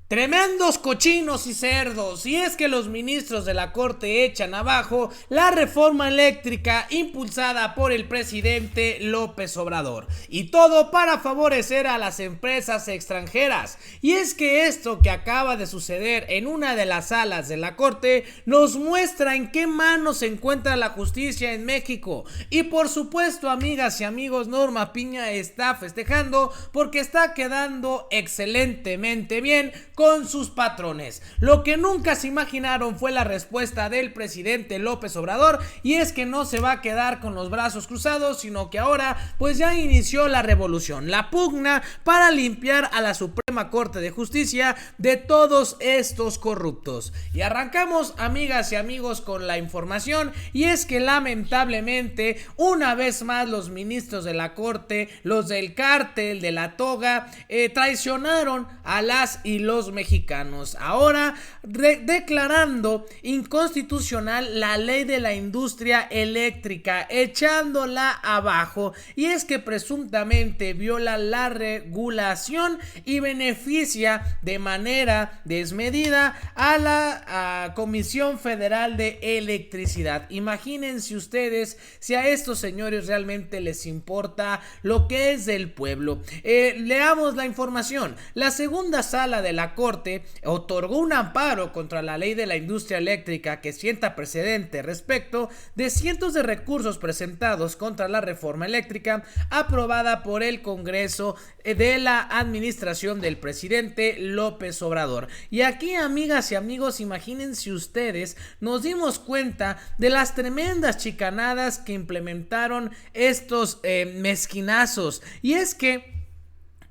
Tremendos cochinos y cerdos, y es que los ministros de la Corte echan abajo la reforma eléctrica impulsada por el presidente López Obrador, y todo para favorecer a las empresas extranjeras. Y es que esto que acaba de suceder en una de las salas de la Corte nos muestra en qué manos se encuentra la justicia en México. Y por supuesto, amigas y amigos, Norma Piña está festejando porque está quedando excelentemente bien con sus patrones. Lo que nunca se imaginaron fue la respuesta del presidente López Obrador, y es que no se va a quedar con los brazos cruzados, sino que ahora pues ya inició la revolución, la pugna para limpiar a la Suprema Corte de Justicia de todos estos corruptos. Y arrancamos, amigas y amigos, con la información, y es que lamentablemente una vez más los ministros de la Corte, los del cártel de la toga, traicionaron a las y los mexicanos, ahora declarando inconstitucional la ley de la industria eléctrica, echándola abajo. Y es que presuntamente viola la regulación y beneficia de manera desmedida a la Comisión Federal de Electricidad. Imagínense ustedes si a estos señores realmente les importa lo que es del pueblo. Leamos la información. La segunda sala de la Corte otorgó un amparo contra la ley de la industria eléctrica que sienta precedente respecto de cientos de recursos presentados contra la reforma eléctrica aprobada por el Congreso de la administración del presidente López Obrador. Y aquí, amigas y amigos, imagínense ustedes, nos dimos cuenta de las tremendas chicanadas que implementaron estos mezquinazos. Y es que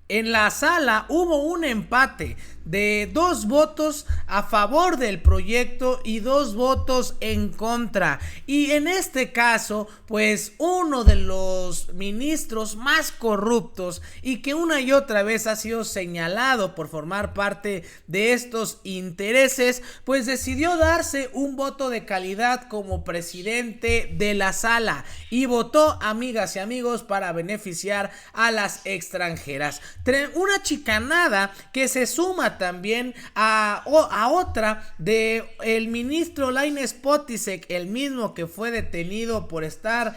en la sala hubo un empate de 2 votos a favor del proyecto y 2 votos en contra. Y en este caso, pues uno de los ministros más corruptos y que una y otra vez ha sido señalado por formar parte de estos intereses, pues decidió darse un voto de calidad como presidente de la sala y votó, amigas y amigos, para beneficiar a las extranjeras. Una chicanada que se suma también a otra de el ministro Lainez Potisek, el mismo que fue detenido por estar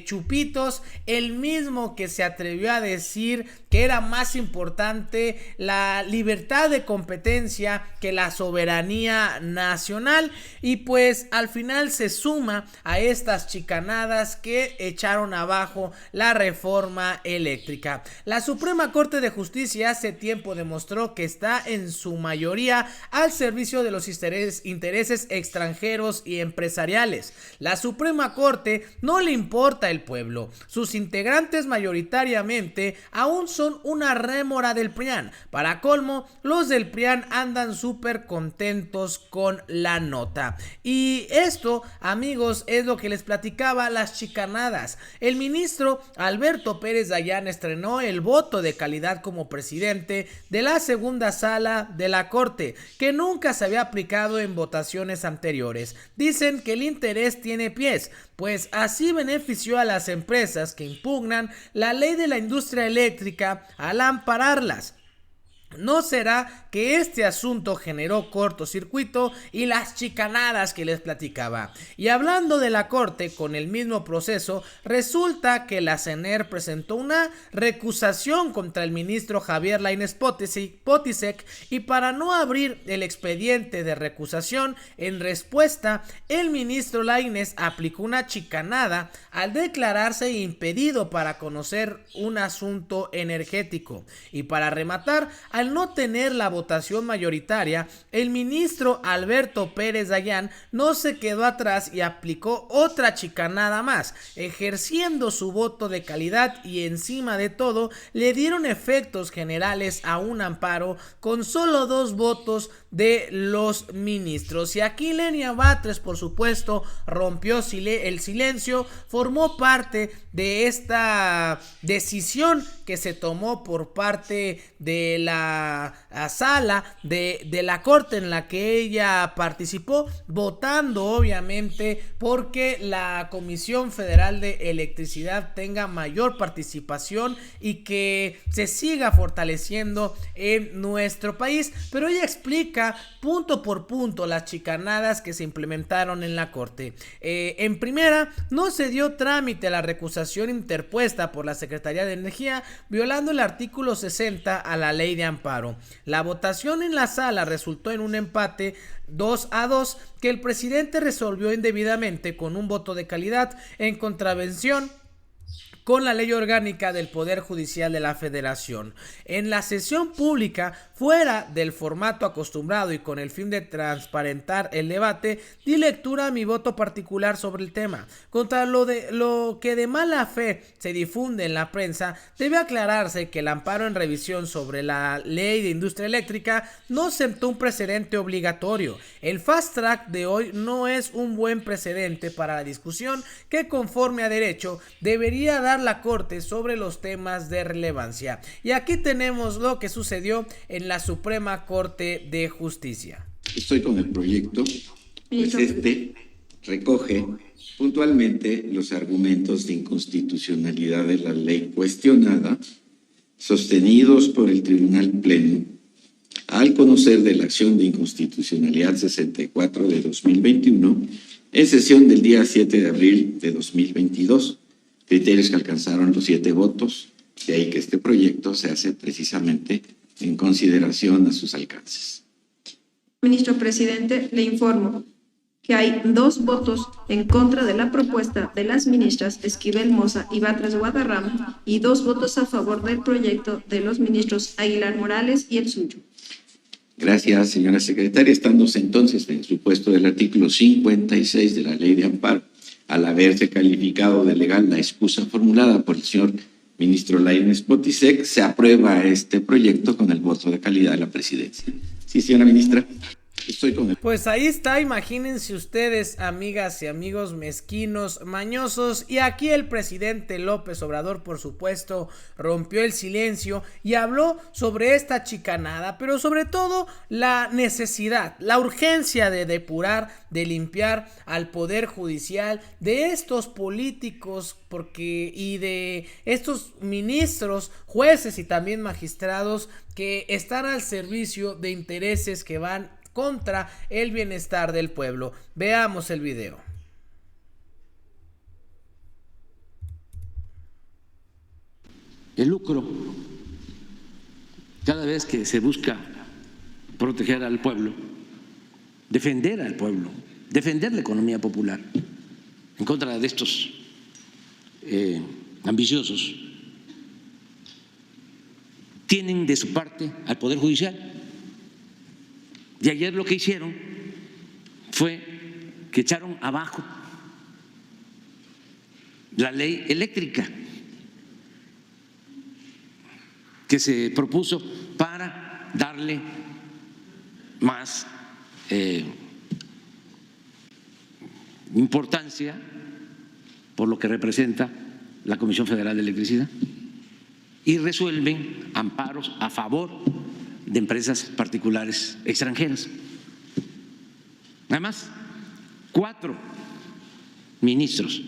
chupitos, el mismo que se atrevió a decir que era más importante la libertad de competencia que la soberanía nacional, y pues al final se suma a estas chicanadas que echaron abajo la reforma eléctrica. La Suprema Corte de Justicia hace tiempo demostró que está en su mayoría al servicio de los intereses extranjeros y empresariales. La Suprema Corte no le importa el pueblo. Sus integrantes mayoritariamente aún son una rémora del PRIAN. Para colmo, los del PRIAN andan súper contentos con la nota. Y esto, amigos, es lo que les platicaba, las chicanadas. El ministro Alberto Pérez Dayán estrenó el voto de calidad como presidente de la segunda sala de la Corte, que nunca se había aplicado en votaciones anteriores. Dicen que el interés tiene pies, pues así benefició a las empresas que impugnan la ley de la industria eléctrica al ampararlas. ¿No será que este asunto generó cortocircuito y las chicanadas que les platicaba? Y hablando de la Corte con el mismo proceso, resulta que la CNER presentó una recusación contra el ministro Javier Lainez Potisek, y para no abrir el expediente de recusación, en respuesta, el ministro Lainez aplicó una chicanada al declararse impedido para conocer un asunto energético. Y para rematar, al no tener la votación mayoritaria, el ministro Alberto Pérez Dayán no se quedó atrás y aplicó otra chicanada más, ejerciendo su voto de calidad, y encima de todo le dieron efectos generales a un amparo con solo 2 votos de los ministros. Y aquí Lenia Batres, por supuesto, rompió el silencio, formó parte de esta decisión que se tomó por parte de la la sala de la corte en la que ella participó, votando obviamente porque la Comisión Federal de Electricidad tenga mayor participación y que se siga fortaleciendo en nuestro país. Pero ella explica punto por punto las chicanadas que se implementaron en la corte. En primera, no se dio trámite a la recusación interpuesta por la Secretaría de Energía, violando el artículo 60 a la ley de amparo. La votación en la sala resultó en un empate 2-2 que el presidente resolvió indebidamente con un voto de calidad en contravención con la ley orgánica del Poder Judicial de la Federación. En la sesión pública, fuera del formato acostumbrado y con el fin de transparentar el debate, di lectura a mi voto particular sobre el tema. Contra lo que de mala fe se difunde en la prensa, debe aclararse que el amparo en revisión sobre la ley de industria eléctrica no sentó un precedente obligatorio. El fast track de hoy no es un buen precedente para la discusión que, conforme a derecho, debería dar la Corte sobre los temas de relevancia. Y aquí tenemos lo que sucedió en la Suprema Corte de Justicia. Estoy con el proyecto, pues recoge puntualmente los argumentos de inconstitucionalidad de la ley cuestionada, sostenidos por el Tribunal Pleno, al conocer de la acción de inconstitucionalidad 64 de 2021, en sesión del día 7 de abril de 2022. Criterios que alcanzaron los 7 votos, de ahí que este proyecto se hace precisamente en consideración a sus alcances. Ministro Presidente, le informo que hay 2 votos en contra de la propuesta de las ministras Esquivel Moza y Batres Guadarrama y 2 votos a favor del proyecto de los ministros Aguilar Morales y el suyo. Gracias, señora secretaria. Estándose entonces en el supuesto del artículo 56 de la Ley de Amparo, al haberse calificado de legal la excusa formulada por el señor ministro Lainez Potisek, se aprueba este proyecto con el voto de calidad de la presidencia. Sí, señora ministra. Pues ahí está, imagínense ustedes, amigas y amigos mezquinos, mañosos, y aquí el presidente López Obrador, por supuesto, rompió el silencio y habló sobre esta chicanada, pero sobre todo la necesidad, la urgencia de depurar, de limpiar al Poder Judicial de estos políticos y de estos ministros, jueces y también magistrados que están al servicio de intereses que van contra el bienestar del pueblo. Veamos el video. El lucro, cada vez que se busca proteger al pueblo, defender al pueblo, defender la economía popular, en contra de estos ambiciosos, tienen de su parte al Poder Judicial. Y ayer lo que hicieron fue que echaron abajo la ley eléctrica que se propuso para darle más importancia por lo que representa la Comisión Federal de Electricidad, y resuelven amparos a favor de empresas particulares extranjeras. Además, 4 ministros,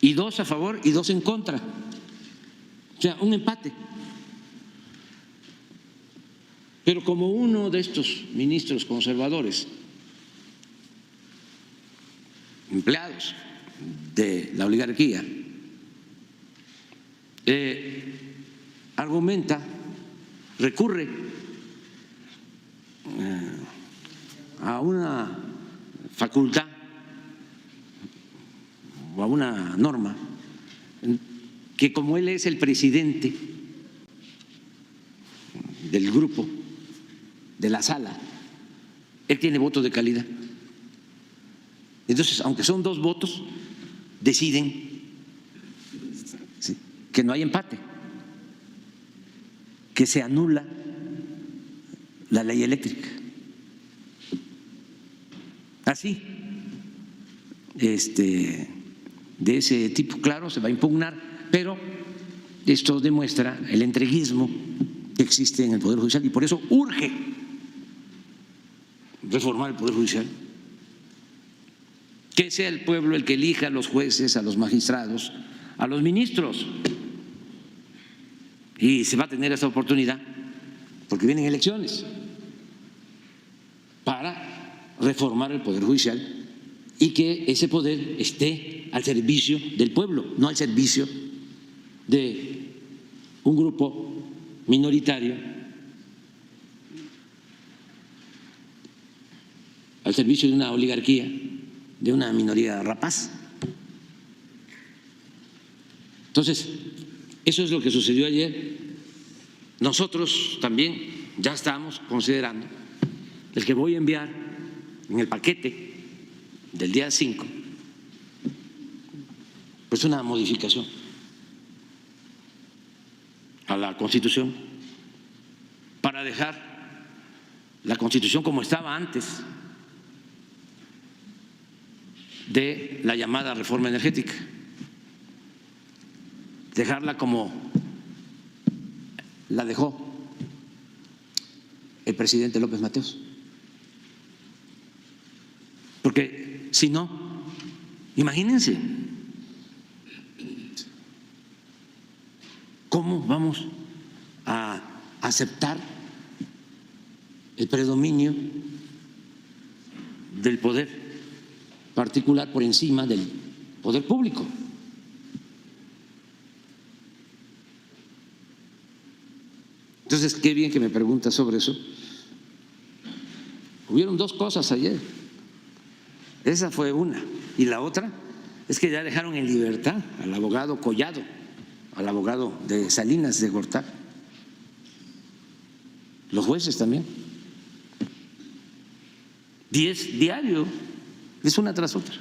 y 2 a favor y 2 en contra, o sea, un empate. Pero como uno de estos ministros conservadores, empleados de la oligarquía, argumenta, recurre a una facultad o a una norma que, como él es el presidente del grupo, de la sala, él tiene voto de calidad. Entonces, aunque son 2 votos, deciden que no hay empate, que se anula la ley eléctrica. Así, de ese tipo, claro, se va a impugnar, pero esto demuestra el entreguismo, que existe en el Poder Judicial y por eso urge reformar el Poder Judicial, que sea el pueblo el que elija a los jueces, a los magistrados, a los ministros. Y se va a tener esa oportunidad porque vienen elecciones para reformar el Poder Judicial y que ese poder esté al servicio del pueblo, no al servicio de un grupo minoritario, al servicio de una oligarquía, de una minoría rapaz. Entonces, eso es lo que sucedió ayer. Nosotros también ya estamos considerando el que voy a enviar en el paquete del día 5, pues una modificación a la Constitución para dejar la Constitución como estaba antes de la llamada reforma energética, dejarla como la dejó el presidente López Mateos, porque si no, imagínense cómo vamos a aceptar el predominio del poder particular por encima del poder público. Entonces, qué bien que me pregunta sobre eso. Hubieron dos cosas ayer. Esa fue una. Y la otra es que ya dejaron en libertad al abogado Collado, al abogado de Salinas de Gortari. Los jueces también. 10 diarios, es una tras otra.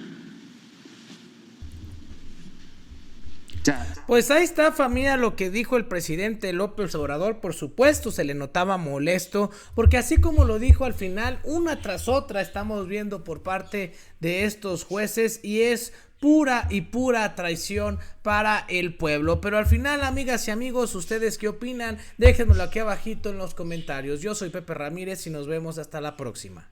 Pues ahí está, familia, lo que dijo el presidente López Obrador. Por supuesto se le notaba molesto, porque así como lo dijo al final, una tras otra estamos viendo por parte de estos jueces y es pura y pura traición para el pueblo. Pero al final, amigas y amigos, ¿ustedes qué opinan? Déjenmelo aquí abajito en los comentarios. Yo soy Pepe Ramírez y nos vemos hasta la próxima.